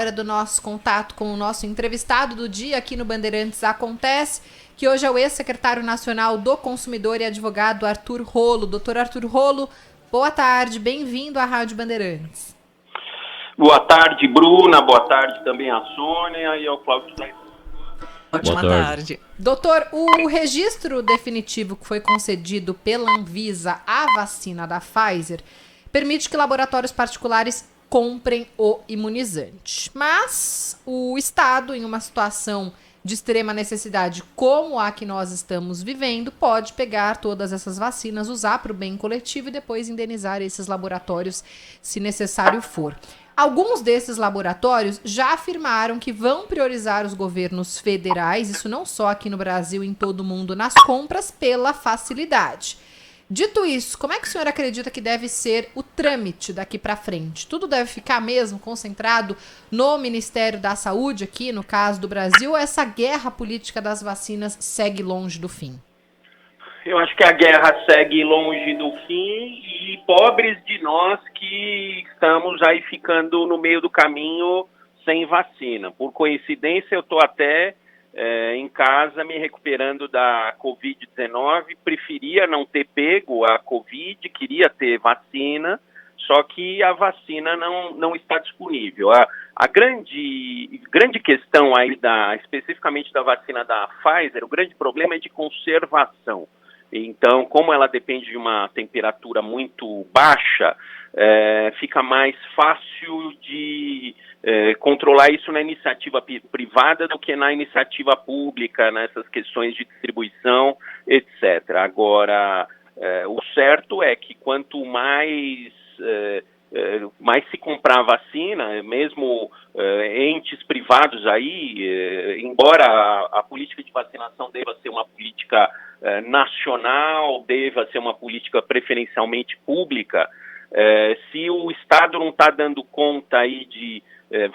Hora do nosso contato com o nosso entrevistado do dia aqui no Bandeirantes Acontece, que hoje é o ex-secretário nacional do Consumidor e advogado Arthur Rolo. Doutor Arthur Rolo, boa tarde, bem-vindo à Rádio Bandeirantes. Boa tarde, Bruna, boa tarde também à Sônia e ao Cláudio. Ótima tarde. Doutor, o registro definitivo que foi concedido pela Anvisa à vacina da Pfizer permite que laboratórios particulares comprem o imunizante. Mas o Estado, em uma situação de extrema necessidade como a que nós estamos vivendo, pode pegar todas essas vacinas, usar para o bem coletivo e depois indenizar esses laboratórios se necessário for. Alguns desses laboratórios já afirmaram que vão priorizar os governos federais, isso não só aqui no Brasil, em todo o mundo, nas compras pela facilidade. Dito isso, como é que o senhor acredita que deve ser o trâmite daqui para frente? Tudo deve ficar mesmo concentrado no Ministério da Saúde, aqui no caso do Brasil, ou essa guerra política das vacinas segue longe do fim? Eu acho que a guerra segue longe do fim e pobres de nós que estamos aí ficando no meio do caminho sem vacina. Por coincidência, eu estou até em casa me recuperando da Covid-19, preferia não ter pego a Covid, queria ter vacina, só que a vacina não está disponível. A grande questão aí, especificamente da vacina da Pfizer, o grande problema é de conservação. Então, como ela depende de uma temperatura muito baixa, fica mais fácil de controlar isso na iniciativa privada do que na iniciativa pública, nessas questões de distribuição, etc. Agora, o certo é que quanto mais se comprar vacina, mesmo entes privados aí, embora a política de vacinação deva ser uma política nacional, deva ser uma política preferencialmente pública, se o Estado não está dando conta aí de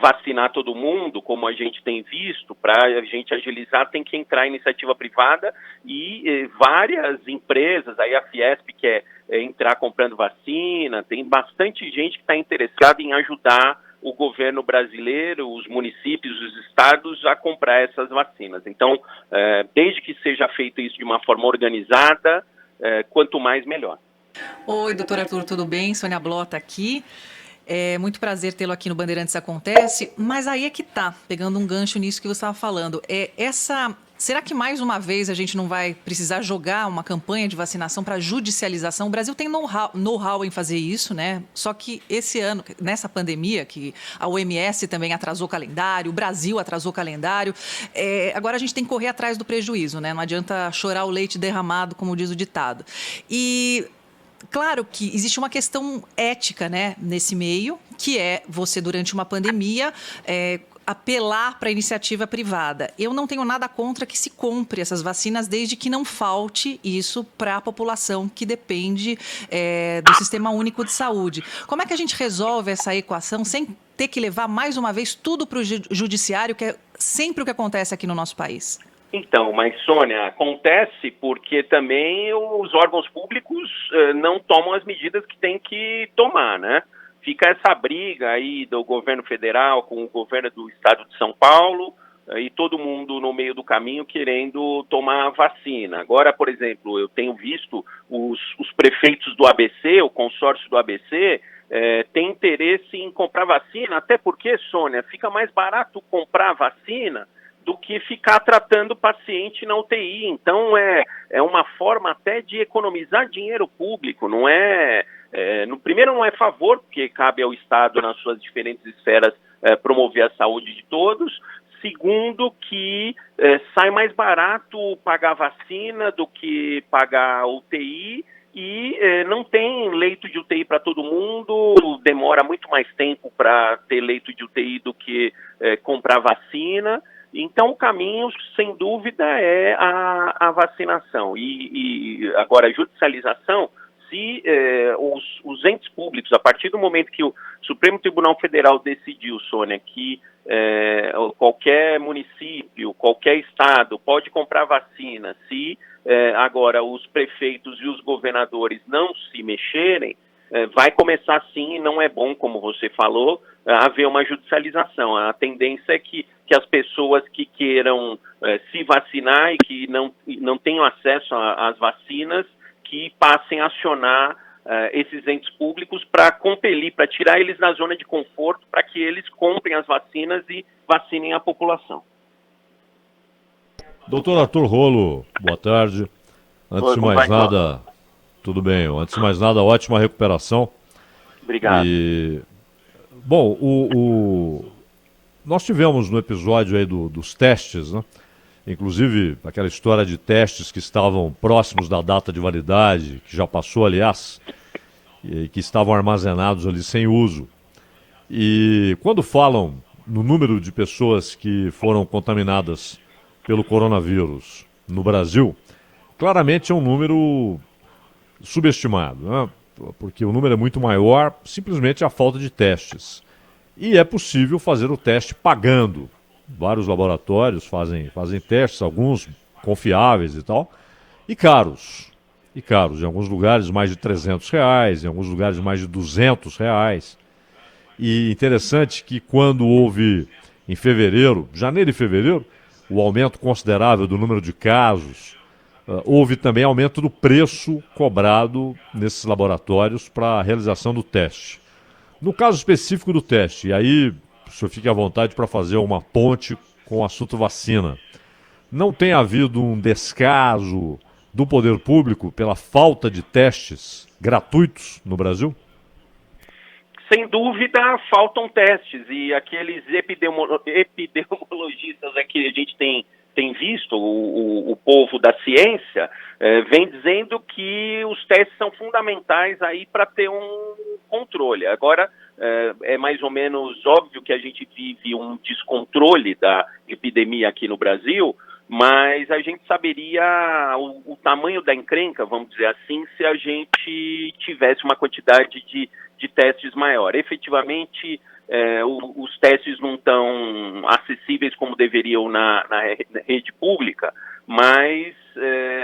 vacinar todo mundo, como a gente tem visto, para a gente agilizar, tem que entrar a iniciativa privada e várias empresas, aí a Fiesp quer entrar comprando vacina, tem bastante gente que está interessada em ajudar o governo brasileiro, os municípios, os estados a comprar essas vacinas. Então, desde que seja feito isso de uma forma organizada, quanto mais, melhor. Oi, doutor Arthur, tudo bem? Sônia Blota aqui. É muito prazer tê-lo aqui no Bandeirantes Acontece, mas aí é que tá, pegando um gancho nisso que você estava falando. Será que mais uma vez a gente não vai precisar jogar uma campanha de vacinação para judicialização? O Brasil tem know-how em fazer isso, né? Só que esse ano, nessa pandemia, que a OMS também atrasou o calendário, o Brasil atrasou o calendário, agora a gente tem que correr atrás do prejuízo, né? Não adianta chorar o leite derramado, como diz o ditado. E claro que existe uma questão ética, né, nesse meio, que é você, durante uma pandemia, apelar para a iniciativa privada. Eu não tenho nada contra que se compre essas vacinas, desde que não falte isso para a população que depende do Sistema Único de Saúde. Como é que a gente resolve essa equação sem ter que levar, mais uma vez, tudo para o judiciário, que é sempre o que acontece aqui no nosso país? Então, mas Sônia, acontece porque também os órgãos públicos não tomam as medidas que têm que tomar, né? Fica essa briga aí do governo federal com o governo do estado de São Paulo e todo mundo no meio do caminho querendo tomar a vacina. Agora, por exemplo, eu tenho visto os prefeitos do ABC, o consórcio do ABC, tem interesse em comprar vacina, até porque, Sônia, fica mais barato comprar vacina do que ficar tratando o paciente na UTI. Então, é uma forma até de economizar dinheiro público, não no primeiro, não é favor, porque cabe ao Estado, nas suas diferentes esferas, promover a saúde de todos. Segundo, que sai mais barato pagar vacina do que pagar UTI, e não tem leito de UTI para todo mundo, demora muito mais tempo para ter leito de UTI do que comprar vacina. Então, o caminho, sem dúvida, é a vacinação. E agora, a judicialização, se os entes públicos, a partir do momento que o Supremo Tribunal Federal decidiu, Sônia, que qualquer município, qualquer estado pode comprar vacina, se agora os prefeitos e os governadores não se mexerem, vai começar sim, e não é bom, como você falou, haver uma judicialização. A tendência é que as pessoas que queiram se vacinar e que não tenham acesso às vacinas, que passem a acionar esses entes públicos para compelir, para tirar eles da zona de conforto, para que eles comprem as vacinas e vacinem a população. Doutor Arthur Rolo, boa tarde. Antes de mais nada, tudo bem. Antes de mais nada, ótima recuperação. Obrigado. Bom, nós tivemos no episódio aí dos testes, né? Inclusive aquela história de testes que estavam próximos da data de validade, que já passou, aliás, e que estavam armazenados ali sem uso. E quando falam no número de pessoas que foram contaminadas pelo coronavírus no Brasil, claramente é um número subestimado, né? Porque o número é muito maior, simplesmente a falta de testes. E é possível fazer o teste pagando. Vários laboratórios fazem testes, alguns confiáveis e tal, e caros. Em alguns lugares mais de R$300, em alguns lugares mais de R$200. E interessante que quando houve em fevereiro, janeiro e fevereiro, o aumento considerável do número de casos, houve também aumento do preço cobrado nesses laboratórios para a realização do teste. No caso específico do teste, e aí o senhor fique à vontade para fazer uma ponte com o assunto vacina, não tem havido um descaso do poder público pela falta de testes gratuitos no Brasil? Sem dúvida, faltam testes, e aqueles epidemiologistas que a gente tem visto, o povo da ciência, vem dizendo que os testes são fundamentais aí para ter um controle. Agora, é mais ou menos óbvio que a gente vive um descontrole da epidemia aqui no Brasil, mas a gente saberia o tamanho da encrenca, vamos dizer assim, se a gente tivesse uma quantidade de testes maior. Efetivamente, os testes não estão acessíveis como deveriam na rede pública, mas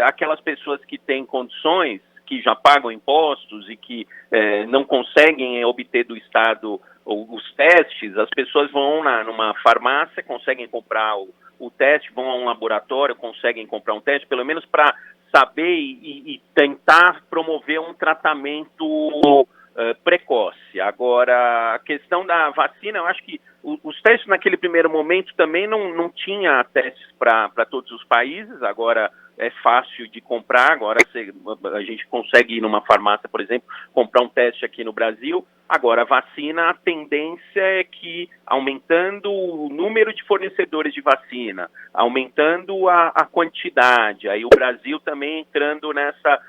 aquelas pessoas que têm condições, que já pagam impostos e que não conseguem obter do Estado os testes, as pessoas vão numa farmácia, conseguem comprar o teste, vão a um laboratório, conseguem comprar um teste, pelo menos para saber e tentar promover um tratamento precoce. Agora, a questão da vacina, eu acho que os testes naquele primeiro momento também não tinha testes para todos os países, agora é fácil de comprar, agora a gente consegue ir numa farmácia, por exemplo, comprar um teste aqui no Brasil. Agora, a vacina, a tendência é que, aumentando o número de fornecedores de vacina, aumentando a quantidade, aí o Brasil também entrando nessa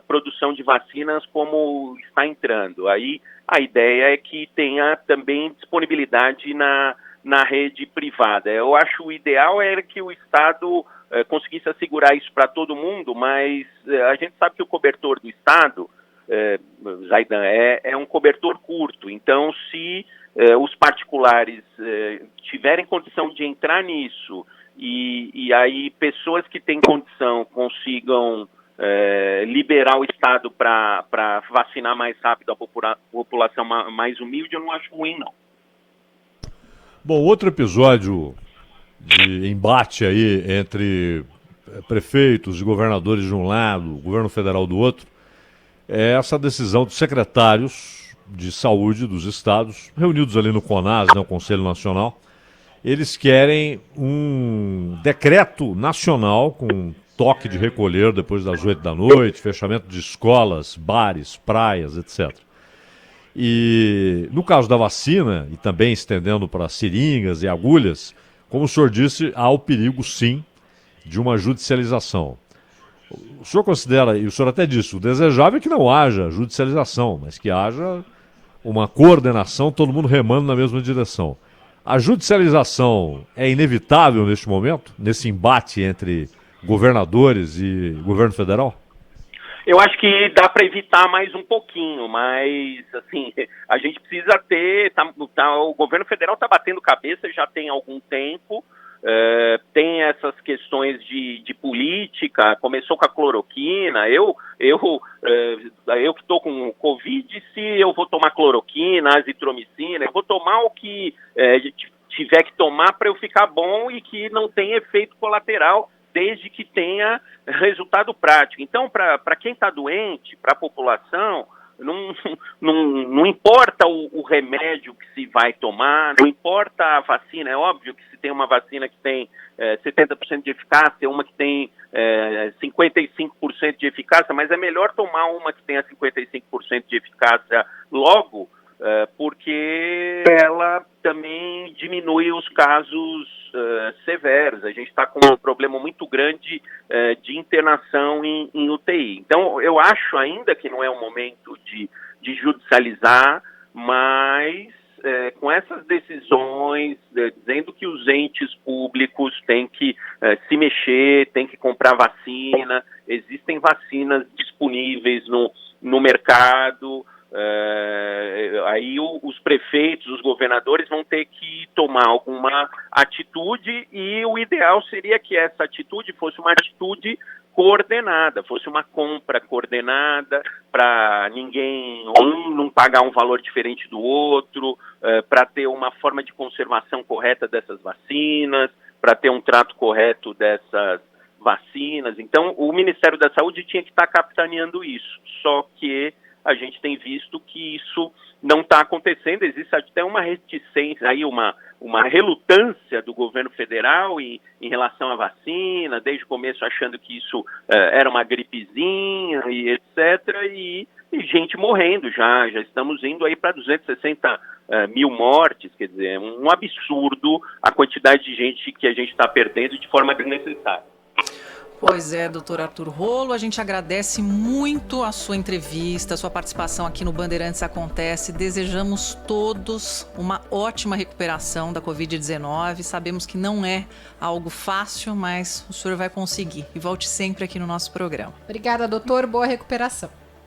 produção de vacinas como está entrando. Aí a ideia é que tenha também disponibilidade na rede privada. Eu acho o ideal era que o Estado conseguisse assegurar isso para todo mundo, mas a gente sabe que o cobertor do Estado, Zaidan, é um cobertor curto. Então, se os particulares tiverem condição de entrar nisso e aí pessoas que têm condição consigam liberar o Estado para vacinar mais rápido a população mais humilde, eu não acho ruim, não. Bom, outro episódio de embate aí entre prefeitos e governadores de um lado, governo federal do outro, é essa decisão dos secretários de saúde dos estados, reunidos ali no CONAS, né, o Conselho Nacional. Eles querem um decreto nacional com toque de recolher depois das 8 da noite, fechamento de escolas, bares, praias, etc. E no caso da vacina, e também estendendo para seringas e agulhas, como o senhor disse, há o perigo, sim, de uma judicialização. O senhor considera, e o senhor até disse, o desejável é que não haja judicialização, mas que haja uma coordenação, todo mundo remando na mesma direção. A judicialização é inevitável neste momento, nesse embate entre governadores e governo federal? Eu acho que dá para evitar mais um pouquinho, mas assim, a gente precisa ter, o governo federal está batendo cabeça já tem algum tempo, tem essas questões de política, começou com a cloroquina, eu que estou com Covid, se eu vou tomar cloroquina, azitromicina, eu vou tomar o que tiver que tomar para eu ficar bom e que não tenha efeito colateral, desde que tenha resultado prático. Então, para quem está doente, para a população, não importa o remédio que se vai tomar, não importa a vacina. É óbvio que se tem uma vacina que tem 70% de eficácia, uma que tem 55% de eficácia, mas é melhor tomar uma que tenha 55% de eficácia logo, porque ela também diminui os casos severos. A gente está com um problema muito grande de internação em UTI. Então, eu acho ainda que não é o momento de judicializar, mas com essas decisões, dizendo que os entes públicos têm que se mexer, têm que comprar vacina, existem vacinas disponíveis no mercado. Aí os prefeitos, os governadores vão ter que tomar alguma atitude, e o ideal seria que essa atitude fosse uma atitude coordenada, fosse uma compra coordenada, para ninguém não pagar um valor diferente do outro, para ter uma forma de conservação correta dessas vacinas, para ter um trato correto dessas vacinas. Então, o Ministério da Saúde tinha que estar capitaneando isso, só que a gente tem visto que isso não está acontecendo. Existe até uma reticência, aí uma relutância do governo federal em relação à vacina, desde o começo achando que isso era uma gripezinha e etc. E gente morrendo já estamos indo aí para 260 mil mortes, quer dizer, é um absurdo a quantidade de gente que a gente está perdendo de forma desnecessária. Pois é, doutor Arthur Rollo, a gente agradece muito a sua entrevista, a sua participação aqui no Bandeirantes Acontece. Desejamos todos uma ótima recuperação da Covid-19. Sabemos que não é algo fácil, mas o senhor vai conseguir. E volte sempre aqui no nosso programa. Obrigada, doutor. Boa recuperação.